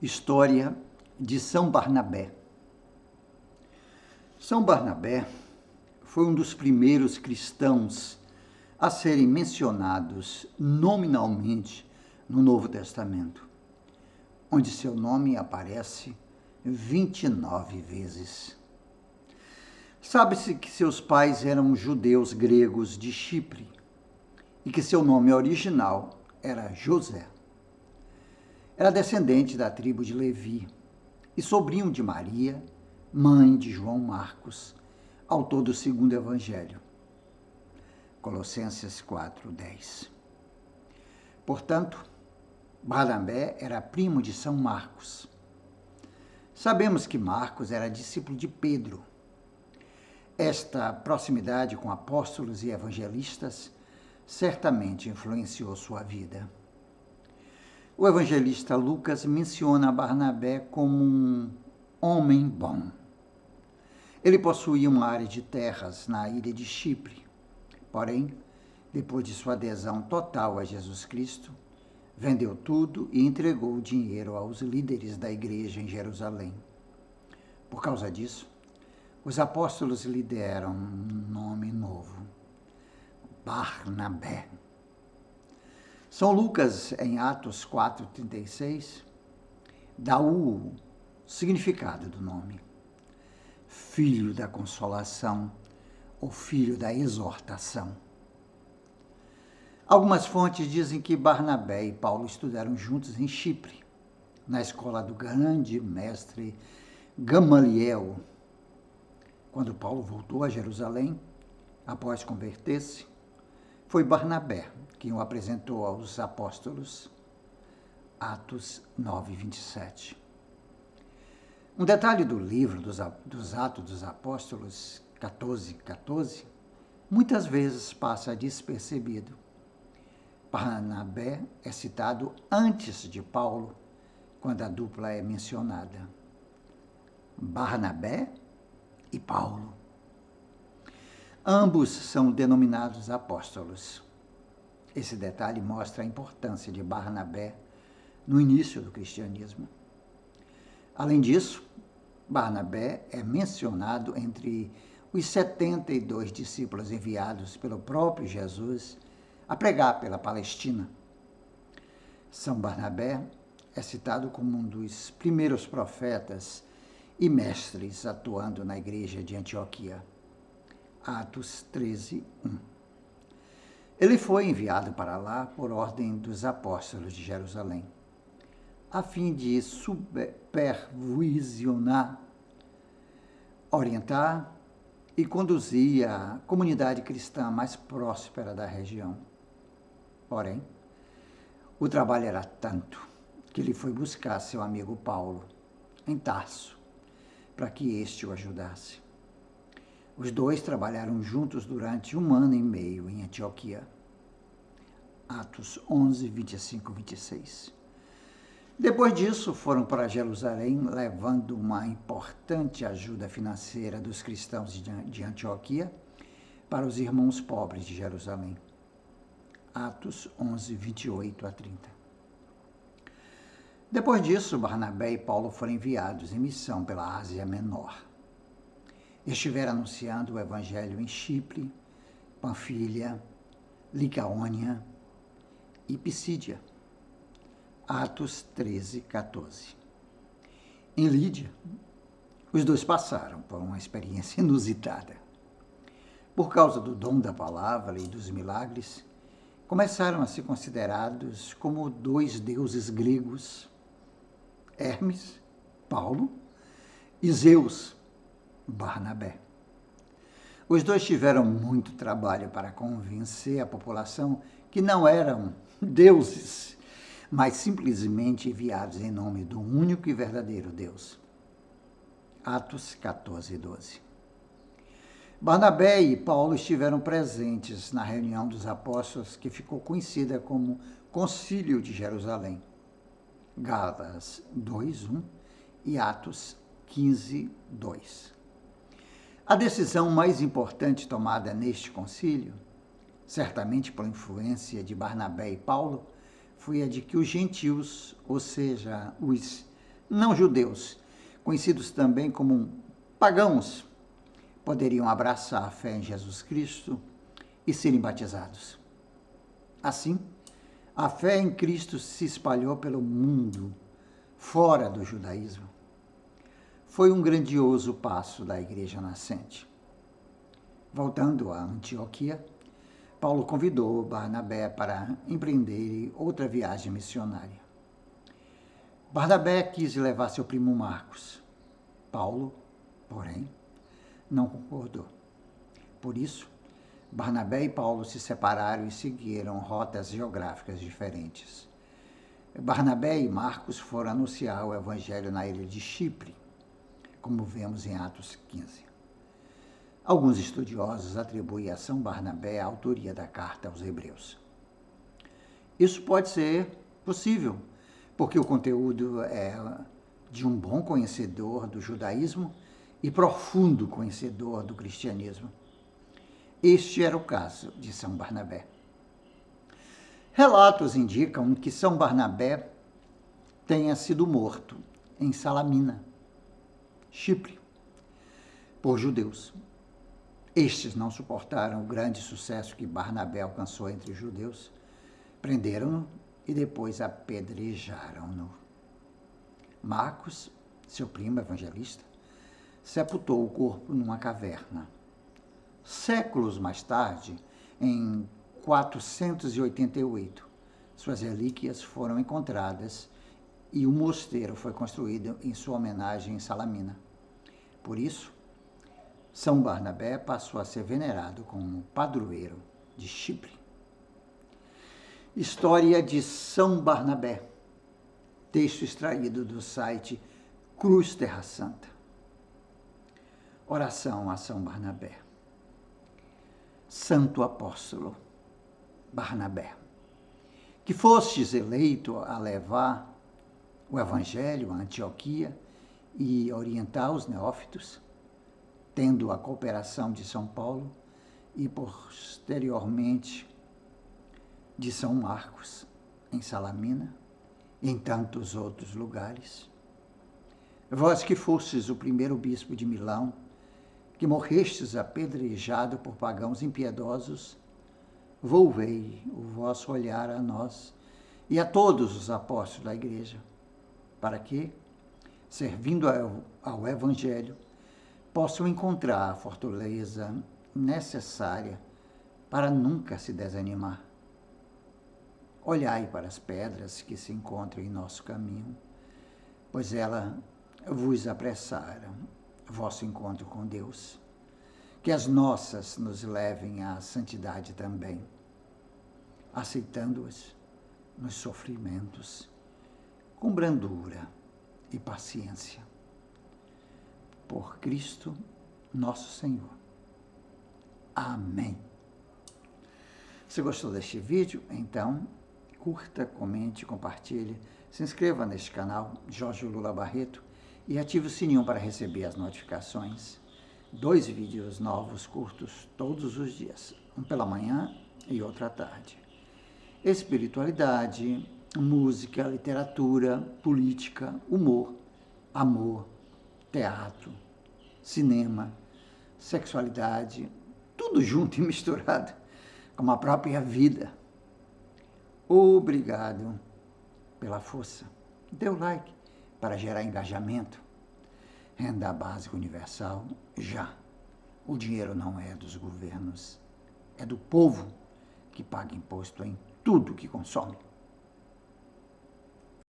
História de São Barnabé. São Barnabé foi um dos primeiros cristãos a serem mencionados nominalmente no Novo Testamento, onde seu nome aparece 29 vezes. Sabe-se que seus pais eram judeus gregos de Chipre e que seu nome original era José. Era descendente da tribo de Levi e sobrinho de Maria, mãe de João Marcos, autor do segundo evangelho. Colossenses 4:10. Portanto, Barnabé era primo de São Marcos. Sabemos que Marcos era discípulo de Pedro. Esta proximidade com apóstolos e evangelistas certamente influenciou sua vida. O evangelista Lucas menciona Barnabé como um homem bom. Ele possuía uma área de terras na ilha de Chipre. Porém, depois de sua adesão total a Jesus Cristo, vendeu tudo e entregou o dinheiro aos líderes da igreja em Jerusalém. Por causa disso, os apóstolos lhe deram um nome novo: Barnabé. São Lucas, em Atos 4:36, dá o significado do nome: filho da consolação ou filho da exortação. Algumas fontes dizem que Barnabé e Paulo estudaram juntos em Chipre, na escola do grande mestre Gamaliel. Quando Paulo voltou a Jerusalém, após converter-se, foi Barnabé quem o apresentou aos apóstolos. Atos 9:27. Um detalhe do livro dos Atos dos Apóstolos 14:14 muitas vezes passa despercebido. Barnabé é citado antes de Paulo, quando a dupla é mencionada. Barnabé e Paulo. Ambos são denominados apóstolos. Esse detalhe mostra a importância de Barnabé no início do cristianismo. Além disso, Barnabé é mencionado entre os 72 discípulos enviados pelo próprio Jesus a pregar pela Palestina. São Barnabé é citado como um dos primeiros profetas e mestres atuando na igreja de Antioquia. Atos 13:1. Ele foi enviado para lá por ordem dos apóstolos de Jerusalém, a fim de supervisionar, orientar e conduzir a comunidade cristã mais próspera da região. Porém, o trabalho era tanto que ele foi buscar seu amigo Paulo em Tarso, para que este o ajudasse. Os dois trabalharam juntos durante 1 ano e meio em Antioquia. Atos 11:25-26. Depois disso, foram para Jerusalém, levando uma importante ajuda financeira dos cristãos de Antioquia para os irmãos pobres de Jerusalém. Atos 11:28-30. Depois disso, Barnabé e Paulo foram enviados em missão pela Ásia Menor. Estiveram anunciando o evangelho em Chipre, Panfilha, Licaônia e Pisídia. Atos 13:14. Em Lídia, os dois passaram por uma experiência inusitada. Por causa do dom da palavra e dos milagres, começaram a ser considerados como dois deuses gregos: Hermes, Paulo, e Zeus, Barnabé. Os dois tiveram muito trabalho para convencer a população que não eram deuses, mas simplesmente enviados em nome do único e verdadeiro Deus. Atos 14:12. Barnabé e Paulo estiveram presentes na reunião dos apóstolos, que ficou conhecida como Concílio de Jerusalém. Gálatas 2:1 e Atos 15:2. A decisão mais importante tomada neste concílio, certamente por influência de Barnabé e Paulo, foi a de que os gentios, ou seja, os não-judeus, conhecidos também como pagãos, poderiam abraçar a fé em Jesus Cristo e serem batizados. Assim, a fé em Cristo se espalhou pelo mundo, fora do judaísmo. Foi um grandioso passo da igreja nascente. Voltando a Antioquia, Paulo convidou Barnabé para empreender outra viagem missionária. Barnabé quis levar seu primo Marcos. Paulo, porém, não concordou. Por isso, Barnabé e Paulo se separaram e seguiram rotas geográficas diferentes. Barnabé e Marcos foram anunciar o evangelho na ilha de Chipre, como vemos em Atos 15. Alguns estudiosos atribuem a São Barnabé a autoria da carta aos Hebreus. Isso pode ser possível, porque o conteúdo é de um bom conhecedor do judaísmo e profundo conhecedor do cristianismo. Este era o caso de São Barnabé. Relatos indicam que São Barnabé tenha sido morto em Salamina, Chipre, por judeus. Estes não suportaram o grande sucesso que Barnabé alcançou entre os judeus, prenderam-no e depois apedrejaram-no. Marcos, seu primo evangelista, sepultou o corpo numa caverna. Séculos mais tarde, em 488, suas relíquias foram encontradas e um mosteiro foi construído em sua homenagem em Salamina. Por isso, São Barnabé passou a ser venerado como padroeiro de Chipre. História de São Barnabé, texto extraído do site Cruz Terra Santa. Oração a São Barnabé. Santo Apóstolo Barnabé, que fostes eleito a levar o Evangelho a Antioquia e orientar os neófitos, tendo a cooperação de São Paulo e, posteriormente, de São Marcos, em Salamina, e em tantos outros lugares. Vós que fostes o primeiro bispo de Milão, que morrestes apedrejado por pagãos impiedosos, volvei o vosso olhar a nós e a todos os apóstolos da Igreja, para que, servindo ao Evangelho, possam encontrar a fortaleza necessária para nunca se desanimar. Olhai para as pedras que se encontram em nosso caminho, pois elas vos apressaram vosso encontro com Deus. Que as nossas nos levem à santidade também, aceitando-as nos sofrimentos, com brandura e paciência. Por Cristo nosso Senhor. Amém. Se gostou deste vídeo, então curta, comente, compartilhe, se inscreva neste canal, Jorge Lula Barreto, e ative o sininho para receber as notificações. 2 vídeos novos curtos todos os dias, um pela manhã e outro à tarde. Espiritualidade, música, literatura, política, humor, amor, teatro, cinema, sexualidade, tudo junto e misturado, como a própria vida. Obrigado pela força. Dê o like para gerar engajamento. Renda básica universal, já. O dinheiro não é dos governos, é do povo que paga imposto em tudo que consome.